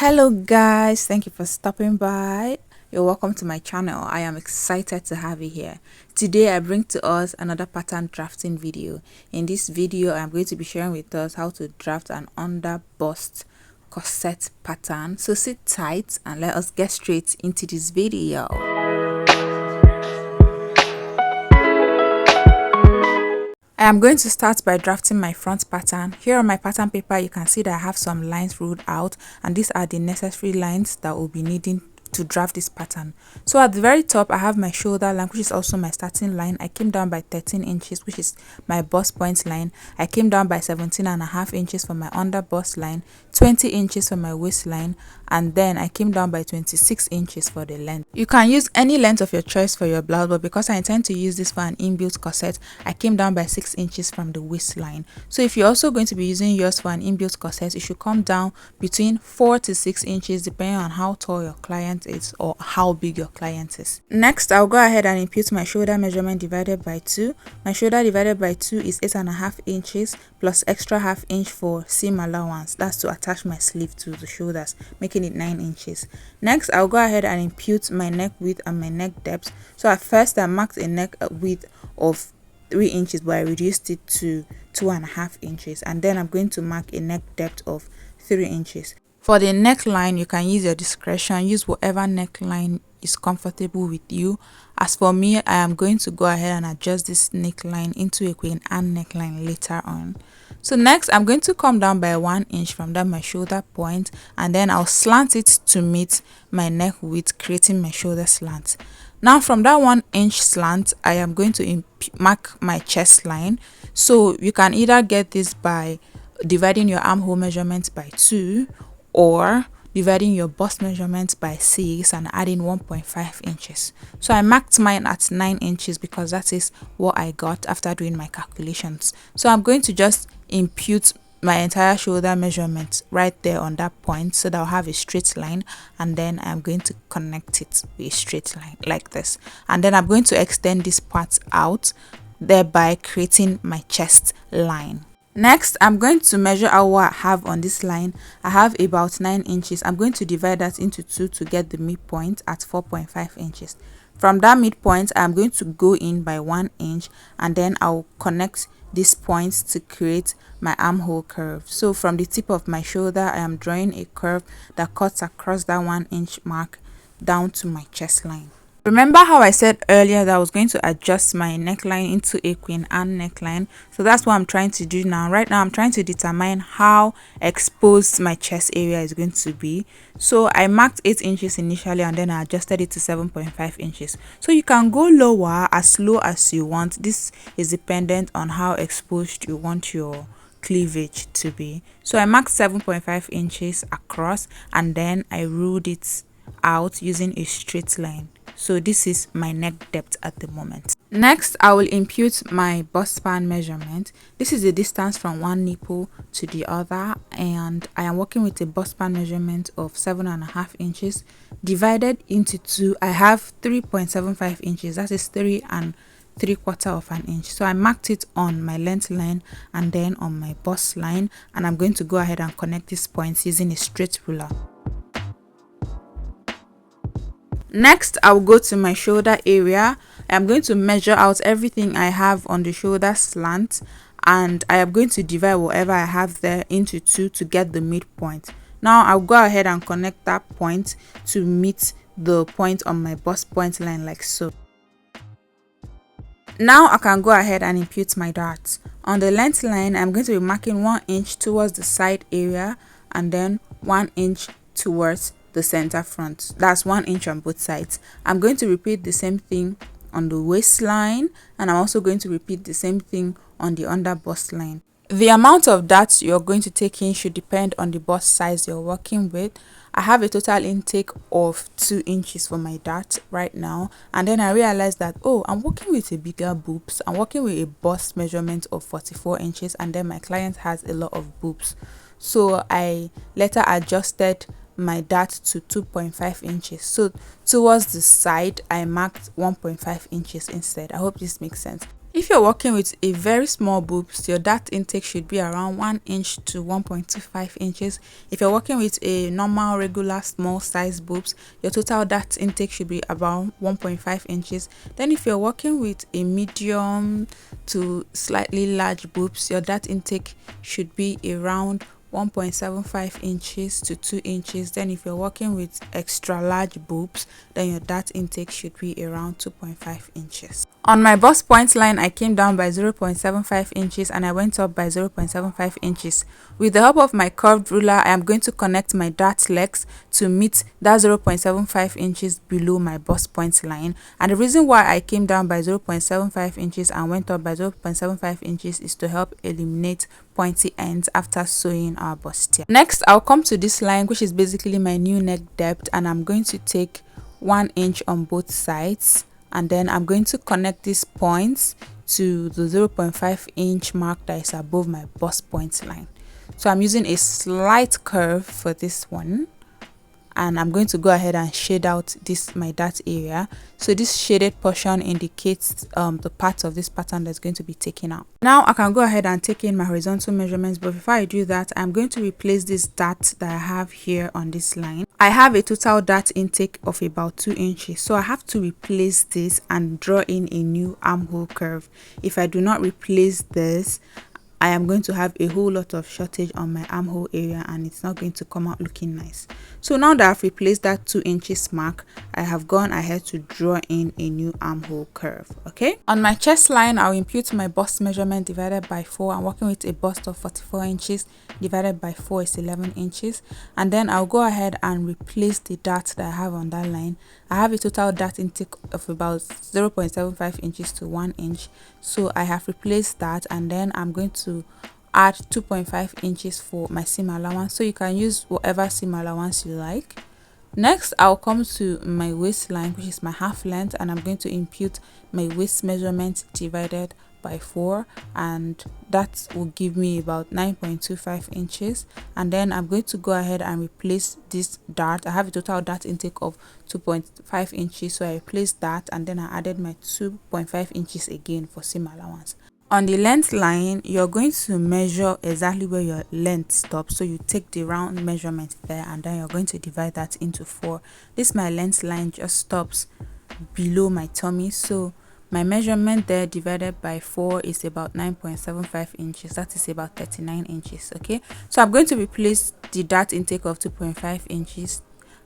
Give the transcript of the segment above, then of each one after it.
Hello guys, thank you for stopping by. You're welcome to my channel. I am excited to have you here. Today I bring to us another pattern drafting video. In this video I'm going to be sharing with us how to draft an under bust corset pattern. So sit tight and let us get straight into this video. I am going to start by drafting my front pattern. Here on my pattern paper, you can see that I have some lines ruled out, and these are the necessary lines that we'll be needing to draft this pattern. So at the very top, I have my shoulder line, which is also my starting line. I came down by 13 inches, which is my bust point line. I came down by 17.5 inches for my under bust line, 20 inches for my waistline, and then I came down by 26 inches for the length. You can use any length of your choice for your blouse, but because I intend to use this for an inbuilt corset, I came down by 6 inches from the waistline. So if you're also going to be using yours for an inbuilt corset, you should come down between 4 to 6 inches depending on how tall your client is or how big your client is. Next, I'll go ahead and impute my shoulder measurement divided by 2. My shoulder divided by 2 is 8.5 inches plus extra half inch for seam allowance. That's to attach my sleeve to the shoulders, making it 9 inches. Next, I'll go ahead and impute my neck width and my neck depth. So at first I marked a neck width of 3 inches, but I reduced it to 2.5 inches, and then I'm going to mark a neck depth of 3 inches. For the neckline, you can use your discretion, use whatever neckline is comfortable with you. As for me, I am going to go ahead and adjust this neckline into a queen and neckline later on. So next, I'm going to come down by 1 inch from that my shoulder point, and then I'll slant it to meet my neck width, creating my shoulder slant. Now from that 1 inch slant, I am going to mark my chest line. So you can either get this by dividing your armhole measurement by 2 or dividing your bust measurement by 6 and adding 1.5 inches. So I marked mine at 9 inches because that is what I got after doing my calculations. So I'm going to just impute my entire shoulder measurement right there on that point so that I'll have a straight line, and then I'm going to connect it with a straight line like this, and then I'm going to extend this part out, thereby creating my chest line. Next, I'm going to measure out what I have on this line. I have about 9 inches. I'm going to divide that into 2 to get the midpoint at 4.5 inches. From that midpoint, I'm going to go in by 1 inch, and then I'll connect these points to create my armhole curve. So from the tip of my shoulder, I am drawing a curve that cuts across that 1 inch mark down to my chest line. Remember how I said earlier that I was going to adjust my neckline into a queen and neckline? So that's what I'm trying to do now. Right now I'm trying to determine how exposed my chest area is going to be. So I marked 8 inches initially, and then I adjusted it to 7.5 inches. So you can go lower, as low as you want. This is dependent on how exposed you want your cleavage to be. So I marked 7.5 inches across, and then I ruled it out using a straight line. So this is my neck depth at the moment. Next, I will impute my bust span measurement. This is the distance from one nipple to the other, and I am working with a bust span measurement of 7.5 inches divided into 2. I have 3.75 inches. That is 3.75 of an inch. So I marked it on my length line and then on my bust line, and I'm going to go ahead and connect these points using a straight ruler. Next, I will go to my shoulder area. I'm going to measure out everything I have on the shoulder slant, and I am going to divide whatever I have there into 2 to get the midpoint. Now I'll go ahead and connect that point to meet the point on my bust point line like so. Now I can go ahead and impute my darts. On the length line, I'm going to be marking 1 inch towards the side area and then 1 inch towards the center front. That's 1 inch on both sides. I'm going to repeat the same thing on the waistline, and I'm also going to repeat the same thing on the under bust line. The amount of darts you're going to take in should depend on the bust size you're working with. I have a total intake of 2 inches for my dart right now, and then I realized that, oh, I'm working with a bigger boobs. I'm working with a bust measurement of 44 inches, and then my client has a lot of boobs. So I later adjusted my dart to 2.5 inches. So towards the side, I marked 1.5 inches instead. I hope this makes sense. If you're working with a very small boobs, your dart intake should be around 1 inch to 1.25 inches. If you're working with a normal regular small size boobs, your total dart intake should be about 1.5 inches. Then if you're working with a medium to slightly large boobs, your dart intake should be around 1.75 inches to 2 inches. Then if you're working with extra large boobs, then your dart intake should be around 2.5 inches. On my bust point line, I came down by 0.75 inches and I went up by 0.75 inches. With the help of my curved ruler, I am going to connect my dart legs to meet that 0.75 inches below my bust point line. And the reason why I came down by 0.75 inches and went up by 0.75 inches is to help eliminate pointy ends after sewing our bustier. Next, I'll come to this line, which is basically my new neck depth, and I'm going to take 1 inch on both sides, and then I'm going to connect these points to the 0.5 inch mark that is above my bust point line. So I'm using a slight curve for this one, and I'm going to go ahead and shade out this my dart area. So this shaded portion indicates the part of this pattern that's going to be taken out. Now I can go ahead and take in my horizontal measurements, but before I do that, I'm going to replace this dart that I have here on this line. I have a total dart intake of about 2 inches, so I have to replace this and draw in a new armhole curve. If I do not replace this, I am going to have a whole lot of shortage on my armhole area and it's not going to come out looking nice. So now that I've replaced that 2 inches mark, I have gone ahead to draw in a new armhole curve. Okay, on my chest line, I'll impute my bust measurement divided by 4. I'm working with a bust of 44 inches divided by 4 is 11 inches, and then I'll go ahead and replace the dart that I have on that line. I have a total dart intake of about 0.75 inches to 1 inch, so I have replaced that, and then I'm going to add 2.5 inches for my seam allowance, so you can use whatever seam allowance you like. Next, I'll come to my waistline, which is my half length, and I'm going to impute my waist measurement divided by 4, and that will give me about 9.25 inches. And then I'm going to go ahead and replace this dart. I have a total dart intake of 2.5 inches, so I replaced that, and then I added my 2.5 inches again for seam allowance. On the length line, you're going to measure exactly where your length stops, so you take the round measurement there and then you're going to divide that into 4. This my length line just stops below my tummy, so my measurement there divided by 4 is about 9.75 inches. That is about 39 inches. Okay, so I'm going to replace the dart intake of 2.5 inches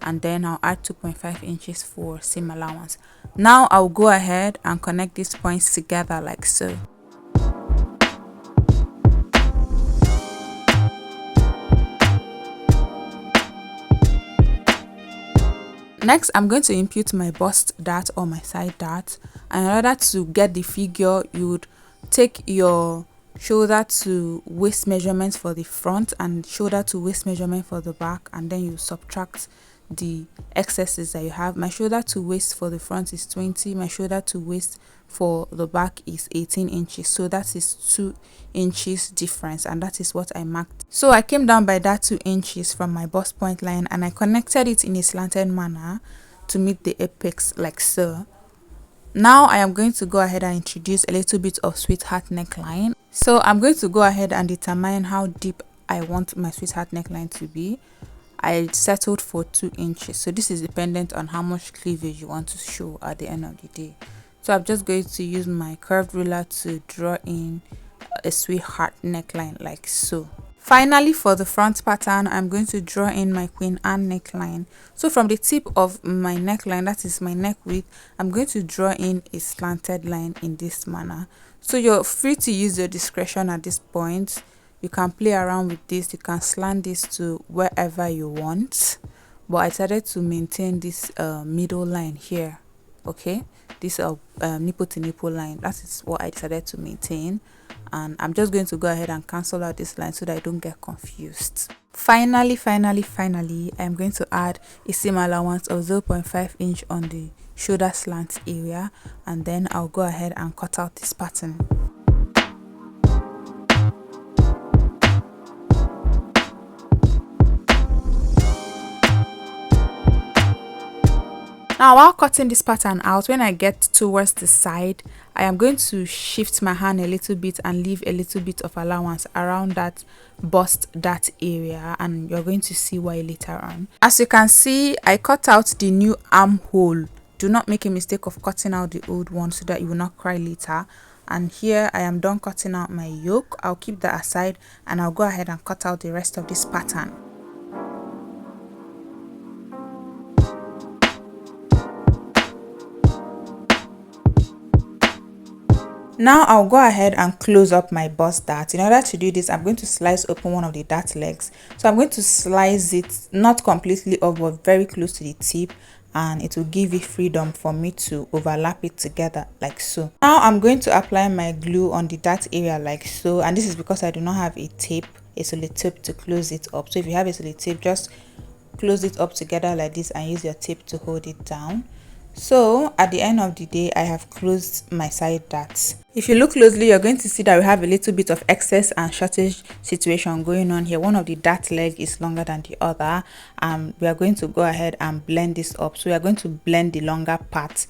and then I'll add 2.5 inches for seam allowance. Now I'll go ahead and connect these points together like so. Next, I'm going to impute my bust dart or my side dart, and in order to get the figure, you would take your shoulder to waist measurements for the front and shoulder to waist measurement for the back, and then you subtract the excesses that you have. My shoulder to waist for the front is 20, my shoulder to waist for the back is 18 inches, so that is 2 inches difference, and that is what I marked. So I came down by that 2 inches from my bust point line and I connected it in a slanted manner to meet the apex like so. Now I am going to go ahead and introduce a little bit of sweetheart neckline. So I'm going to go ahead and determine how deep I want my sweetheart neckline to be. I settled for 2 inches, so this is dependent on how much cleavage you want to show at the end of the day. So I'm just going to use my curved ruler to draw in a sweetheart neckline like so. Finally, for the front pattern, I'm going to draw in my Queen Anne neckline. So from the tip of my neckline, that is my neck width, I'm going to draw in a slanted line in this manner. So you're free to use your discretion at this point. You can play around with this, you can slant this to wherever you want, but I decided to maintain this middle line here. Okay, this nipple to nipple line, that is what I decided to maintain, and I'm just going to go ahead and cancel out this line so that I don't get confused. Finally, I'm going to add a seam allowance of 0.5 inch on the shoulder slant area, and then I'll go ahead and cut out this pattern. Now, while cutting this pattern out, when I get towards the side, I am going to shift my hand a little bit and leave a little bit of allowance around that bust, that area, and you're going to see why later on. As you can see, I cut out the new armhole. Do not make a mistake of cutting out the old one so that you will not cry later. And here I am done cutting out my yoke. I'll keep that aside and I'll go ahead and cut out the rest of this pattern. Now I'll go ahead and close up my bust dart. In order to do this, I'm going to slice open one of the dart legs. So I'm going to slice it not completely off but very close to the tip, and it will give it freedom for me to overlap it together like so. Now I'm going to apply my glue on the dart area like so, and this is because I do not have a tape, a sellotape to close it up. So if you have a sellotape, just close it up together like this and use your tape to hold it down. So at the end of the day, I have closed my side darts. If you look closely, you're going to see that we have a little bit of excess and shortage situation going on here. One of the dart leg is longer than the other, and we are going to go ahead and blend this up. So we are going to blend the longer part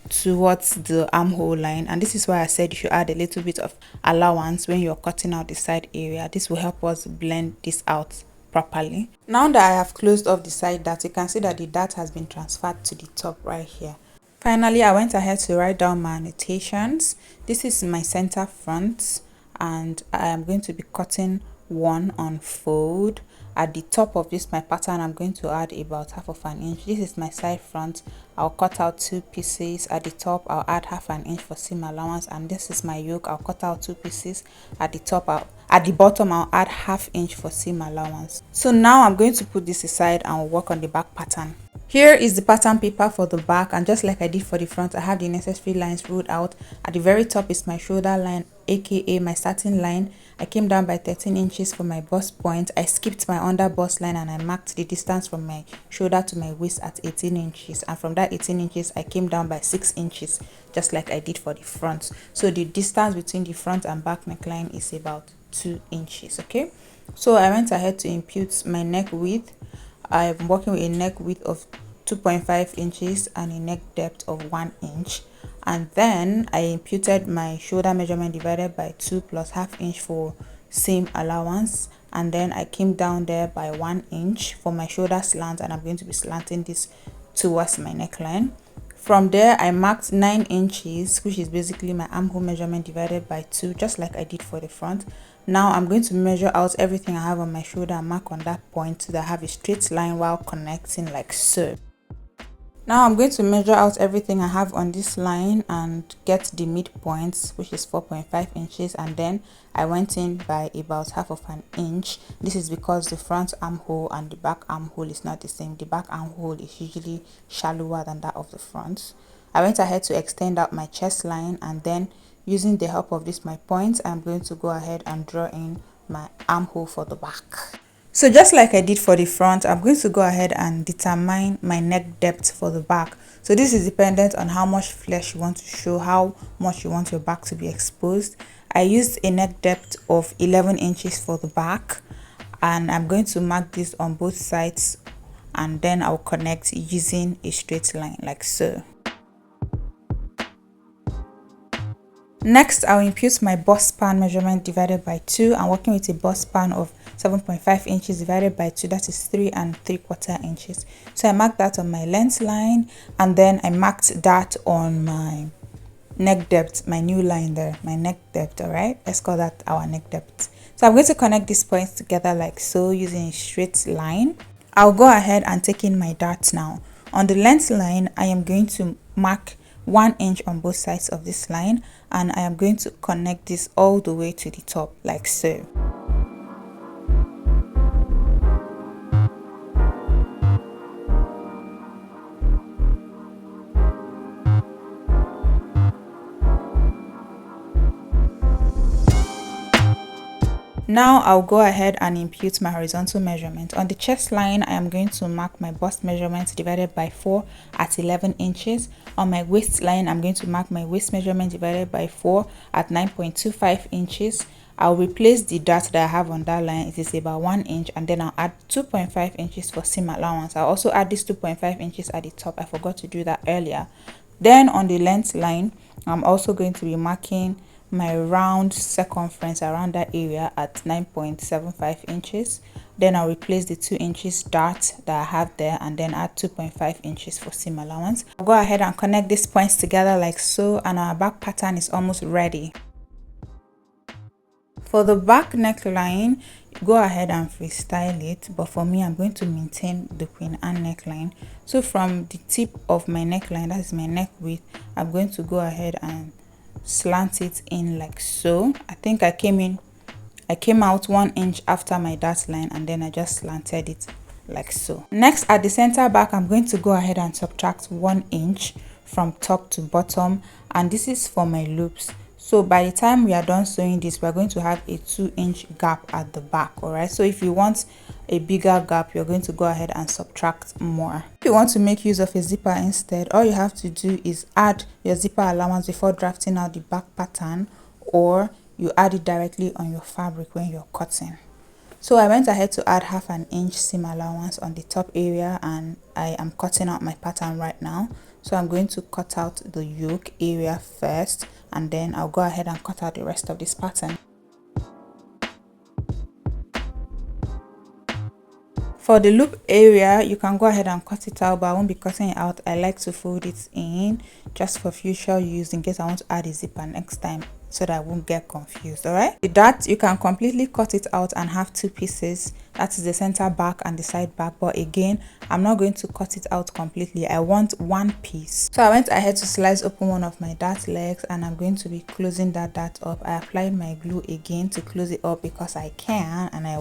towards the armhole line, and this is why I said you should add a little bit of allowance when you're cutting out the side area. This will help us blend this out properly. Now that I have closed off the side dart, you can see that the dart has been transferred to the top right here. Finally, I went ahead to write down my annotations. This is my center front, and I am going to be cutting one on fold. At the top of this my pattern, I'm going to add about 1/2 inch. This is my side front. I'll cut out 2 pieces. At the top, I'll add 1/2 inch for seam allowance, and this is my yoke. I'll cut out 2 pieces. At the top, at the bottom, I'll add 1/2 inch for seam allowance. So now I'm going to put this aside and we'll work on the back pattern. Here is the pattern paper for the back, and just like I did for the front, I have the necessary lines ruled out. At the very top is my shoulder line, aka my starting line. I came down by 13 inches for my bust point. I skipped my under bust line and I marked the distance from my shoulder to my waist at 18 inches, and from that 18 inches I came down by 6 inches, just like I did for the front. So the distance between the front and back neckline is about 2 inches. Okay, so I went ahead to impute my neck width. I'm working with a neck width of 2.5 inches and a neck depth of 1 inch, and then I imputed my shoulder measurement divided by 2 plus 1/2 inch for seam allowance, and then I came down there by 1 inch for my shoulder slant, and I'm going to be slanting this towards my neckline. From there, I marked 9 inches, which is basically my armhole measurement divided by 2, just like I did for the front. Now I'm going to measure out everything I have on my shoulder and mark on that point so that I have a straight line while connecting like so. Now I'm going to measure out everything I have on this line and get the midpoint, which is 4.5 inches, and then I went in by about 1/2 inch. This is because the front armhole and the back armhole is not the same. The back armhole is usually shallower than that of the front. I went ahead to extend out my chest line, and then using the help of this my point, I'm going to go ahead and draw in my armhole for the back. So just like I did for the front, I'm going to go ahead and determine my neck depth for the back. So this is dependent on how much flesh you want to show, how much you want your back to be exposed. I used a neck depth of 11 inches for the back, and I'm going to mark this on both sides, and then I'll connect using a straight line like so. Next, I'll impute my bust span measurement divided by 2. I'm working with a bust span of 7.5 inches divided by 2, that is 3 3/4 inches. So I marked that on my length line, and then I marked that on my neck depth, my new line there, my neck depth. All right, let's call that our neck depth. So I'm going to connect these points together like so using a straight line. I'll go ahead and take in my darts now. On the length line, I am going to mark 1 inch on both sides of this line, and I am going to connect this all the way to the top like so. Now I'll go ahead and impute my horizontal measurement. On the chest line, I am going to mark my bust measurement divided by 4 at 11 inches. On my waist line, I'm going to mark my waist measurement divided by 4 at 9.25 inches. I'll replace the dart that I have on that line. It is about 1 inch, and then I'll add 2.5 inches for seam allowance. I'll also add this 2.5 inches at the top. I forgot to do that earlier. Then on the length line, I'm also going to be marking my round circumference around that area at 9.75 inches. Then I'll replace the 2 inches dart that I have there, and then add 2.5 inches for seam allowance. I'll go ahead and connect these points together like so, and our back pattern is almost ready. For the back neckline, go ahead and freestyle it, but for me, I'm going to maintain the Queen Anne neckline. So from the tip of my neckline, that is my neck width, I'm going to go ahead and slant it in like so. I think I came out 1 inch after my dart line, and then I just slanted it like so. Next, at the center back, I'm going to go ahead and subtract 1 inch from top to bottom, and this is for my loops. So by the time we are done sewing this, we're going to have a 2-inch gap at the back. All right, so if you want a bigger gap, you're going to go ahead and subtract more. If you want to make use of a zipper instead, all you have to do is add your zipper allowance before drafting out the back pattern, or you add it directly on your fabric when you're cutting. So I went ahead to add 1/2 inch seam allowance on the top area, and I am cutting out my pattern right now. So I'm going to cut out the yoke area first, and then I'll go ahead and cut out the rest of this pattern. For the loop area, you can go ahead and cut it out, but I won't be cutting it out. I like to fold it in just for future use in case I want to add a zipper next time, so that I won't get confused. All right, the dart, you can completely cut it out and have 2 pieces. That is the center back and the side back, but again, I'm not going to cut it out completely. I want 1 piece. So I went ahead to slice open one of my dart legs, and I'm going to be closing that dart up. I applied my glue again to close it up because I can, and I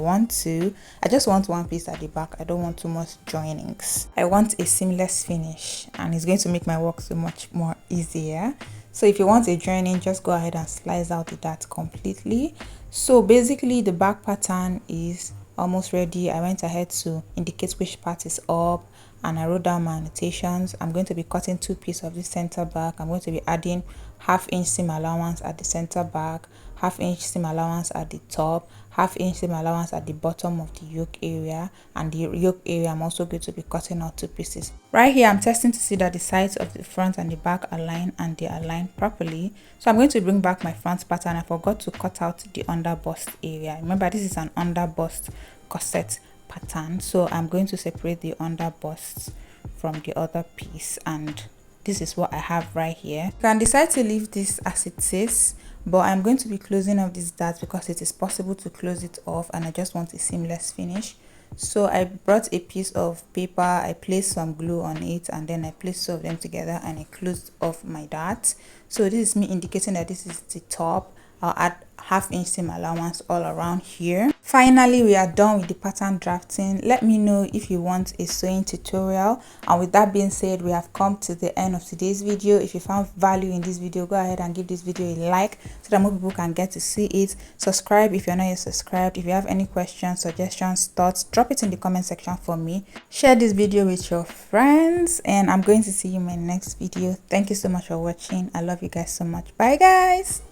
just want 1 piece at the back. I don't want too much joinings. I want a seamless finish, and it's going to make my work so much more easier. So if you want a joining, just go ahead and slice out the dart completely. So basically the back pattern is almost ready. I went ahead to indicate which part is up, and I wrote down my annotations. I'm going to be cutting 2 pieces of the center back. I'm going to be adding 1/2 inch seam allowance at the center back, 1/2 inch seam allowance at the top, 1/2 inch seam allowance at the bottom of the yoke area, and the yoke area I'm also going to be cutting out 2 pieces. Right here, I'm testing to see that the sides of the front and the back align, and they align properly. So I'm going to bring back my front pattern. I forgot to cut out the under bust area. Remember, this is an under bust corset pattern, so I'm going to separate the under bust from the other piece, and this is what I have right here. You can decide to leave this as it is, but I'm going to be closing off this dart because it is possible to close it off, and I just want a seamless finish. So I brought a piece of paper, I placed some glue on it, and then I placed 2 of them together, and I closed off my dart. So this is me indicating that this is the top. I'll add 1/2 inch seam allowance all around here. Finally, we are done with the pattern drafting. Let me know if you want a sewing tutorial. And with that being said, we have come to the end of today's video. If you found value in this video, go ahead and give this video a like so that more people can get to see it. Subscribe if you're not yet subscribed. If you have any questions, suggestions, thoughts, drop it in the comment section for me. Share this video with your friends, and I'm going to see you in my next video. Thank you so much for watching. I love you guys so much. Bye guys.